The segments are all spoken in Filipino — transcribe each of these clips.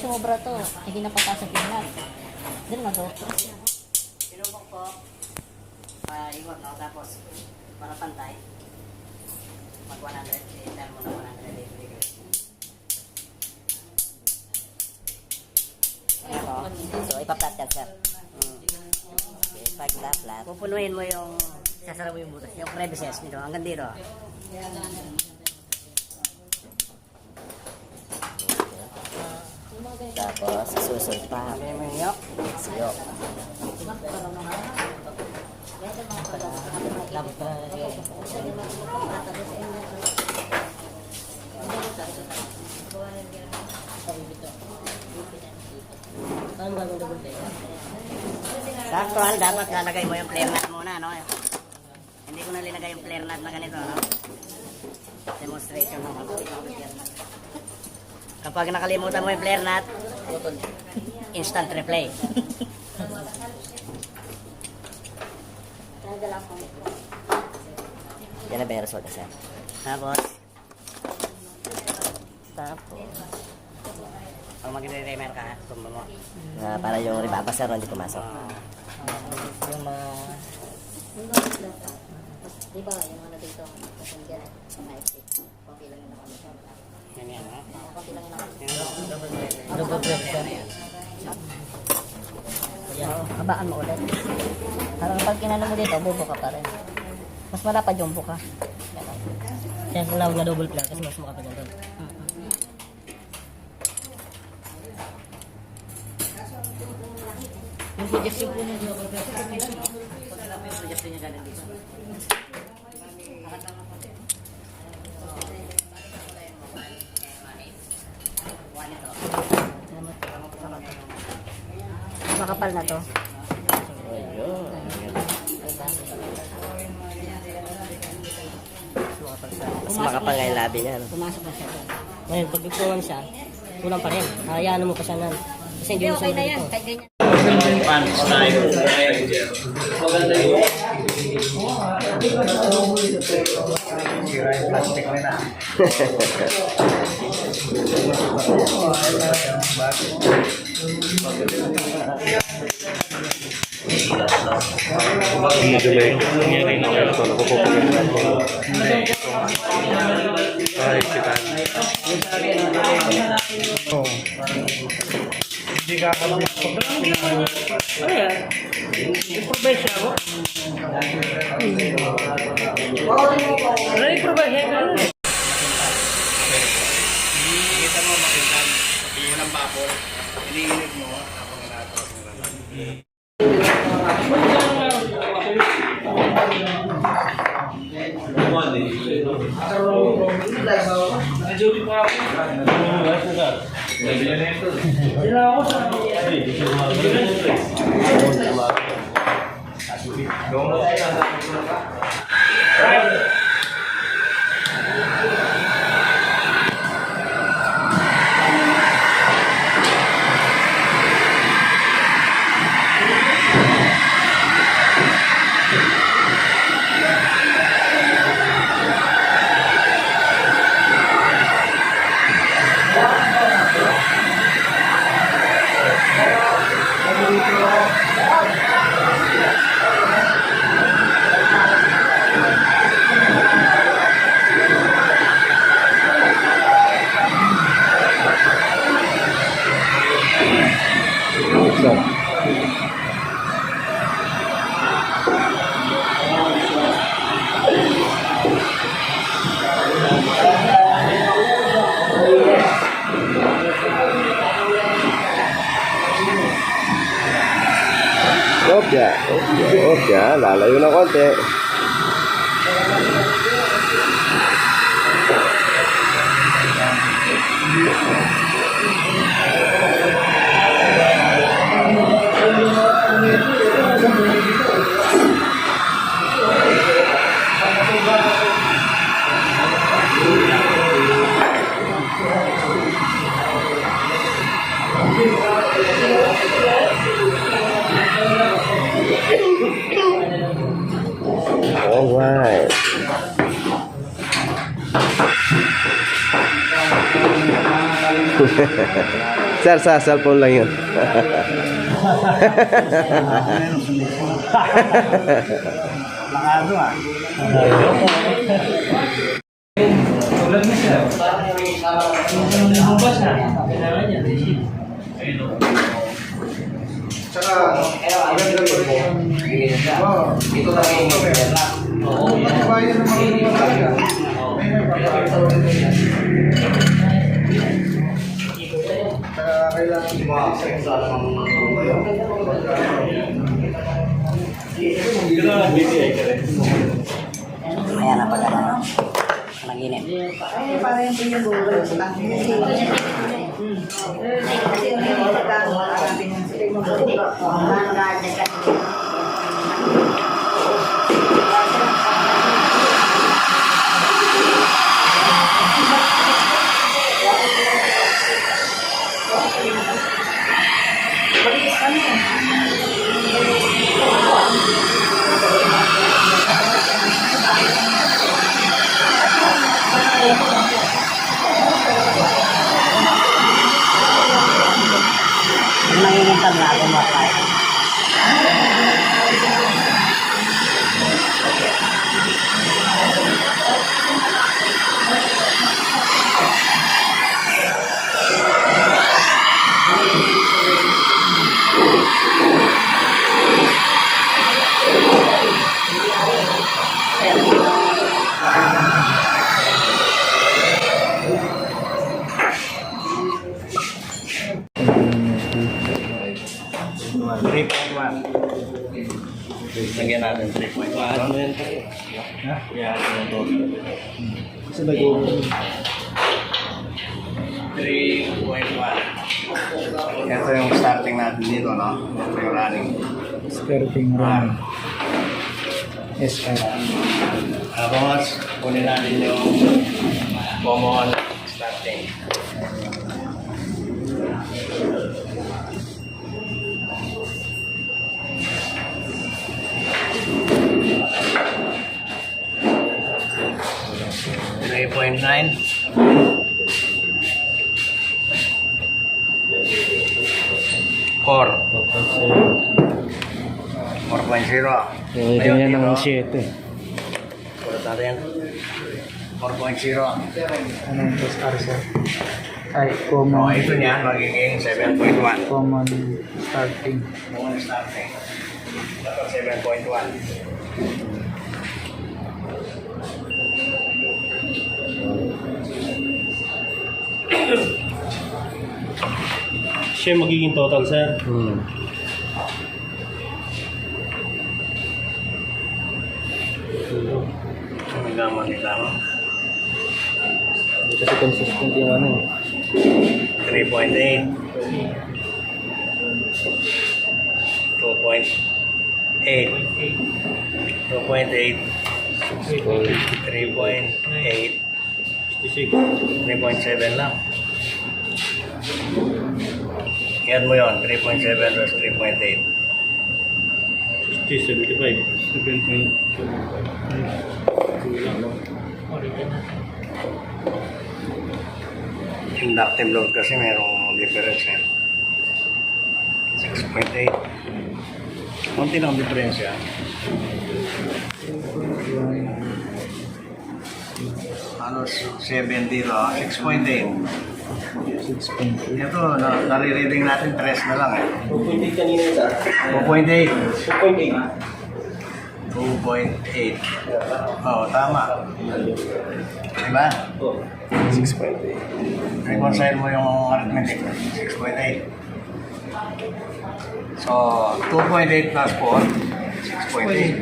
sumobra to, hindi na papasok yung nut. Doon mag-go. Sinubok po. Iwag no, tapos para pantay. Mag 100, i-turn mo na 180 degrees. So, ipa-flat yan, sir. Okay, pag-flat. Pupunuin mo yung sasara mo yung butas, yung crevices nito hanggang dito. Tapos, susunod pa. Sabi mo yung yok. Siyok. Labot pa na lagay. Saktuhan, dapat lalagay mo yung flare nut muna, no? Hindi ko na linagay yung flare nut na ganito, no? Demonstration mo. Kapag nakalimutan mo yung flare nut, instant replay. Yan na ba yung result, sir? Tapos, pag mag-remer ka, tumba mo. Para yung ribaba, sir, hindi pumasok. Yung mga... Di ba, yung ano dito, kasi dyan, okay lang yung nakalimutan. Ganyan, no? Okay lang yung Double pressure. Habaan mo ulit. Parang pag kinano mo dito, bubo ka pa rin. Mas malapad yung buka. Kaya sinawag na double flare kasi mas makapag doon. Yung suggestion po niya double pressure, kung ilan, no? Kung ilan po yung suggestion niya galing dito. Makapal na to. Ayun. Mas makapal nga yung labi niya, no? Pumasok na siya. Ngayon, pag nagtuwan siya, kulang pa rin. Hayaan mo pa siya nun. Kasi hindi mo siya dito. Kahit ganyan. Hindi ka ako lang. Ayan. I-provide siya ako. Ano i-provide siya? Kita mo makintan. Sabihin ng bapor. Iniinit mo. Habang natapos mo naman. Opya, lalayo ng konti. Alright. Sir, sa cellphone lang yun. Langado ah. Tsaka, maganda po mo. Ito na yung bayan ng mga talaga. Tsaka kailangan sa Ayan na pala. Naginip. Nangingitab na ako mga tayo. Lagyan natin 3.1. Ano yan? Yan. Kasi nag-over. 3.1. Ito yung starting natin dito, no? Ito yung running. Starting run. SR. Tapos, kunin natin yung common starting. .9 4 4.0. Pwede niya ng 7. Ulit natin. 4.0. Anong SR sir? Ay, Oh, common. ito niya magiging 7.1. Common starting. Common starting. Ito 7.1. Siya magiging total, sir. Ang gaman nila, no? Hindi kasi consistent yung ano eh. 3.8. 2.8. 2.8. 3.8. 3.7 lang. Yan mo yun, 3.7 versus 3.8. 75. 7.2. Inductive load kasi merong difference eh. 6.8. Kunti lang diferensya. Ano, 7 dito, 6.8. 6.2. Ito, nare-reading natin 3 na lang eh. 2.8 kanina, sir. 2.8. 2.8. 2.8. Oo, tama. Diba? 6.8. Reconcile mo yung arithmetic. 6.8. So, 2.8 plus 4, 6.8.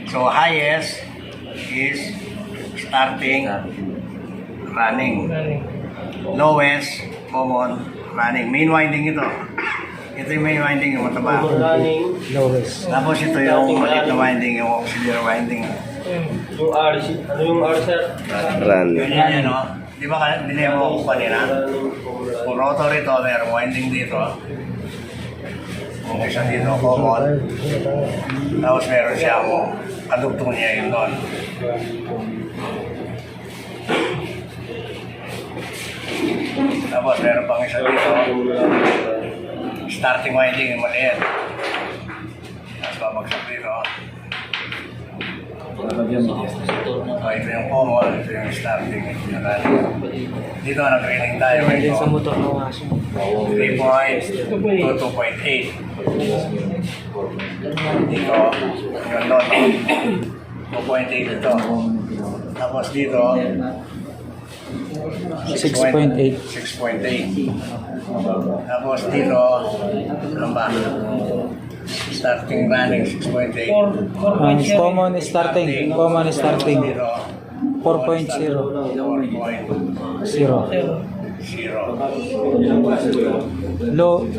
So, highest is starting running. Lowest, common, running. Main winding ito. Ito yung main winding, yung mataba. Running. Lowest. Tapos ito yung maliit na winding, yung auxiliary winding. Yung R, ano yung R, sir? Run. Yun yan, no? Di ba dinemo ko kanina? Kung rotary to, merong winding dito. Kung isa dito, common. Tapos meron siyang kadugtong niya yun doon. Tapos meron pang isa dito. Starting winding yung maliit. Tapos babagsak dito. Ito yung common, ito yung starting. Dito nag-training tayo. Ito Sa motor mo nga siya. 3.2, 2.8. Dito, yung lot. 2.8 ito. Tapos dito, 6.8. 6.8. Tapos dito, ano ba? Starting running 6.8. Common starting. Common starting. Dito, 4.0. 4.0. 0.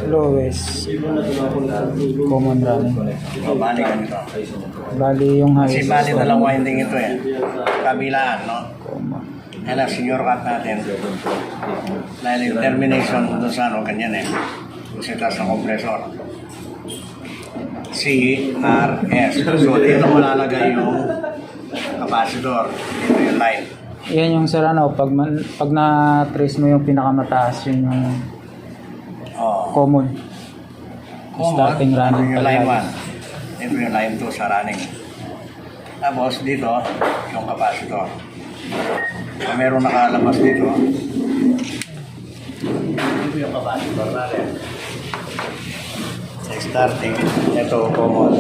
Lowest. Common running. Bali ganito. Bali yung Kasi highest. bali talang winding ito eh. Kabilaan, no? Yan ang senior cut natin. Dahil yung termination doon sa ano, ganyan eh. Kasi taas ng compressor. CRS. So dito mo lalagay yung capacitor. Dito yung line. Yan yung sir ano, pag na-trace mo yung pinakamataas, yun yung Oh. common. Starting running Yung pala. line 1. Ito yung line 2 sa running. Tapos dito, yung capacitor. So, meron nakalabas dito. Ito yung capacitor natin. Starting. Ito, common.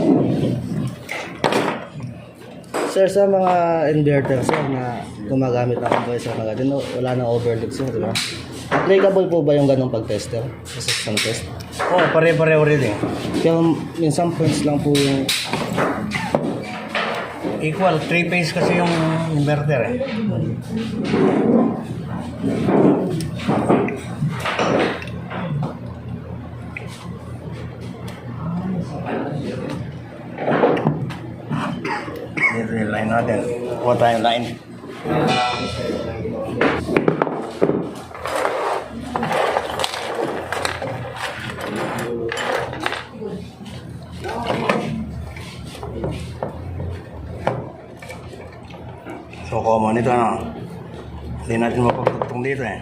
Sir, sa mga inverter, sir, na gumagamit ng compressor na ganyan, wala nang overload, sir, di ba? Applicable po ba yung ganong pag-tester sa system test? Oh, pare-pareho rin eh. Kaya minsan points lang po yung Equal, 3-phase kasi yung inverter eh. Dito yung line natin. Kuha tayong line. So common ito ano. Hindi natin mapagtugtong dito eh.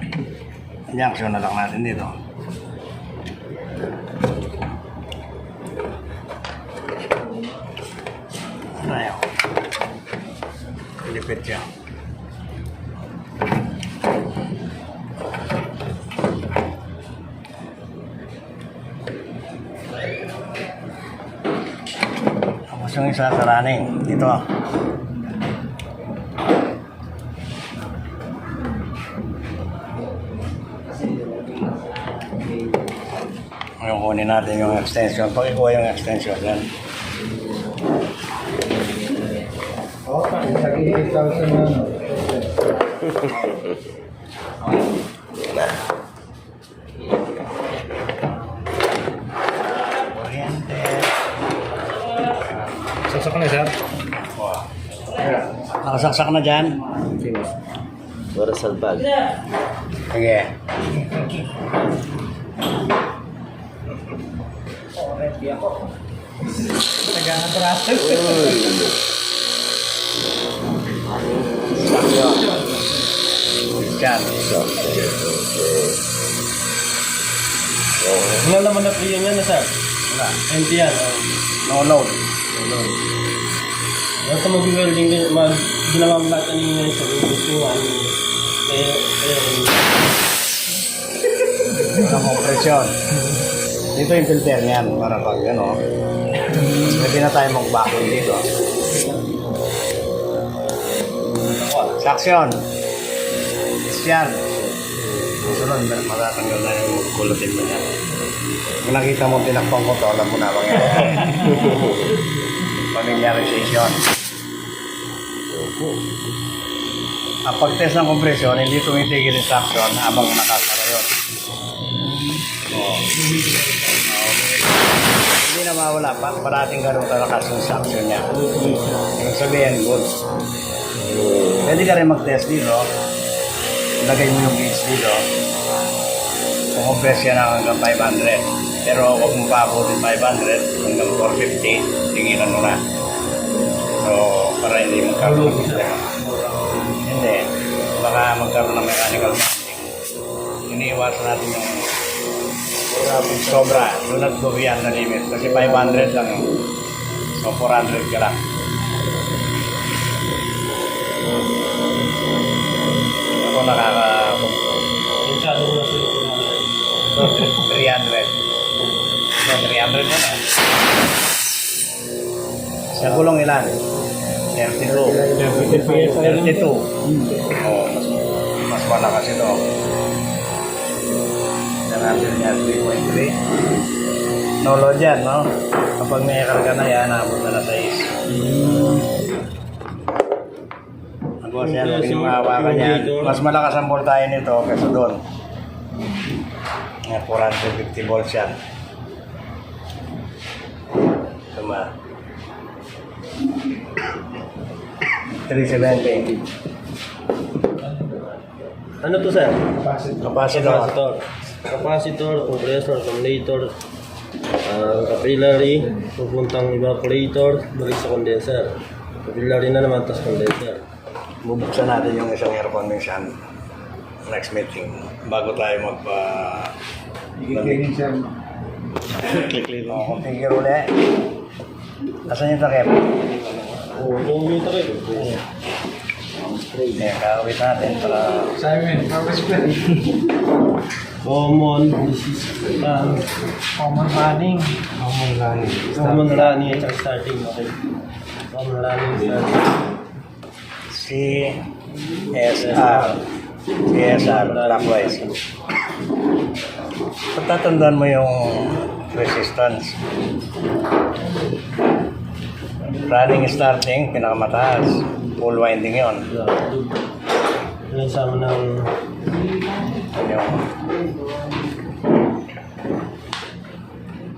Junction na lang natin dito. Ano yun? Lipit siya. Tapos yung isa sa running. Dito. Yung kunin natin yung extension. Pakikuha yung extension yan. Oh, lagi 8,000 na ano. Kuryente. Saksak na sir. Wow. Nakasaksak na dyan. para salbag. Sige. Dyan. Wala naman na free yan na sir. Wala. Empty yan. No load. Basta mag-welding din, ginawang lahat na ninyo sa gustuhan. Walang kompresyon. Dito yung filter niyan para pag ano. Pwede na tayo mag-vacuum dito. Suction. Yan. Susunod, matatanggal na yung kulutin mo niya. Kung nakita mo tinakpang ko to, alam mo na mangyayari. Familiarization. Ang pag-test ng kompresyon, hindi tumitigil yung suction habang nakasara yun. Hindi na mawala pa. Parating ganun kalakas yung suction niya. Yung sabihin, good. Pwede ka rin mag-test dito. Lagay mo yung gauge dito. Kukompress yan hanggang 500. Pero huwag mo pa abutin 500 hanggang 450. Tingilan mo na. So, para hindi magkaroon ng problema. Hindi. Baka magkaroon ng mechanical mounting. Hindi iiwasan natin yung sobra. Do not go beyond the limit. Kasi 500 lang yun. So 400 ka lang. Ako Masyado na sila. 300. So 300 na lang. Sa gulong ilan? 32. 32. Oh, mas malakas ito. Yan natin yan, 3.3. No load yan, no? Kapag may karga na yan, nabot na na sa is. Ang boss yan, huwag yung mahawakan yan. Mas malakas ang voltahe nito kaysa doon. Yan, 450 volts yan. Tama. 370. Ano to sir? Capacitor. Capacitor, compressor, accumulator, capillary, pupuntang evaporator, balik sa condenser. Capillary na naman, tas condenser. Bubuksan natin yung isang air condition next meeting bago tayo magpa configure ulit. Asan yung takip? Oo, yung meter eh. Kawit natin para Common, this is common running at starting, okay. Common running, starting. CSR clockwise. Patatandaan mo yung resistance. Running starting, pinakamataas. Full winding yon. Yan sama ng Yung